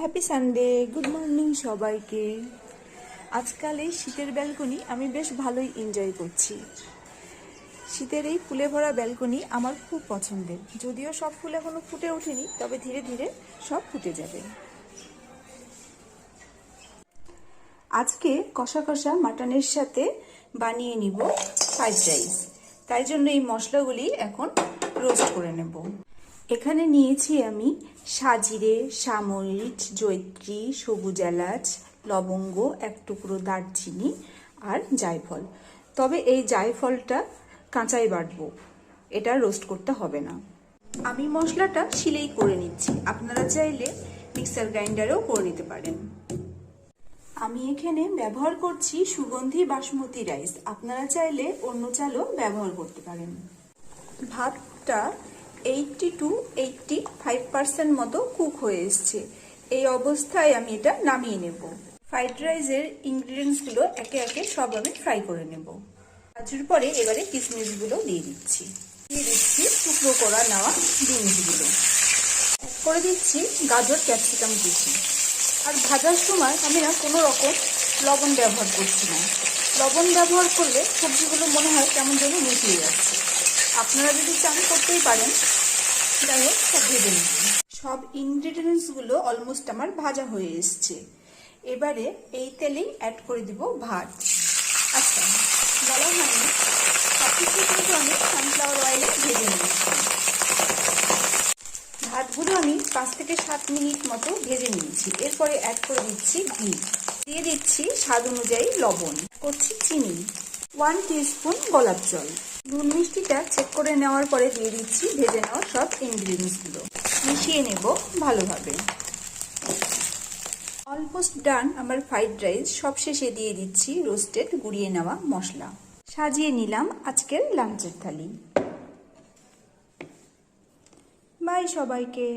Happy Sunday, good morning সবাইকে। আজকাল এই শীতের ব্যালকনি আমি বেশ ভালোই এনজয় করছি। শীতের এই ফুলে ভরা ব্যালকনি আমার খুব পছন্দের। যদিও সব ফুল এখনো ফুটে ওঠেনি, তবে ধীরে ধীরে সব ফুটে যাবে। আজকে কষা কষা মাটনের সাথে বানিয়ে নিব ফ্রাইড রাইস। তাই জন্য এই মশলাগুলি এখন রোস্ট করে নেব। এখানে নিয়েছি আমি সাজিরে, সামরিচ, জয়িত্রী, সবুজ এলাচ, লবঙ্গ, এক টুকরো দারচিনি আর জায়ফল। তবে এই জায়ফলটা কাঁচাই বাটবো, এটা রোস্ট করতে হবে না। আমি মশলাটা শিলেই করে নিচ্ছি, আপনারা চাইলে মিক্সার গ্রাইন্ডারেও করে নিতে পারেন। আমি এখানে ব্যবহার করছি সুগন্ধি বাসমতি রাইস, আপনারা চাইলে অন্য চালও ব্যবহার করতে পারেন। ভাতটা 80 to 85% মতো কুক হয়ে এসছে। এই অবস্থায় আমি এটা নামিয়ে নেব। ফ্রাইড রাইসের ইনগ্রিডিয়েন্টসগুলো একে একে সব আমি ফ্রাই করে নেব। কাজুর পরে এবারে কিশমিশগুলো দিয়ে দিচ্ছি। টুকরো করা নেওয়া বিনসগুলো করে দিচ্ছি, গাজর, ক্যাপসিকাম কুচি। আর ভাজার সময় আমি না কোনো রকম লবণ ব্যবহার করছি না। লবণ ব্যবহার করলে সবজিগুলো মনে হয় কেমন যেন মিশিয়ে যাচ্ছে। আপনারা যদি চান করতেই পারেন। যাই হোক, সব ভেজে নিচ্ছি। সব ইনগ্রিডিয়েন্টসগুলো অলমোস্ট আমার ভাজা হয়ে এসছে। এবারে এই তেলেই অ্যাড করে দিব ভাত। আচ্ছা, বলা হয়নি, সবকিছু কিন্তু আমি সানফ্লাওয়ার অয়েলে ভেজে নিচ্ছি। ভাতগুলো আমি 5 থেকে 7 মিনিট মতো ভেজে নিয়েছি। এরপরে অ্যাড করে দিচ্ছি ঘি, দিয়ে দিচ্ছি স্বাদ অনুযায়ী লবণ, করছি চিনি, 1 টিস্পুন গোলাপ জল। নুন মিষ্টিটা চেক করে নেওয়ার পরে দিয়ে দিচ্ছি ভেজে নেওয়া সব ইনগ্রিডিয়েন্টসগুলো। মিশিয়ে নেব ভালোভাবে। অলমোস্ট ডান আমার ফ্রাইড রাইস। সব শেষে দিয়ে দিচ্ছি রোস্টেড গুঁড়িয়ে নেওয়া মশলা। সাজিয়ে নিলাম আজকের লাঞ্চের থালি। বাই সবাইকে।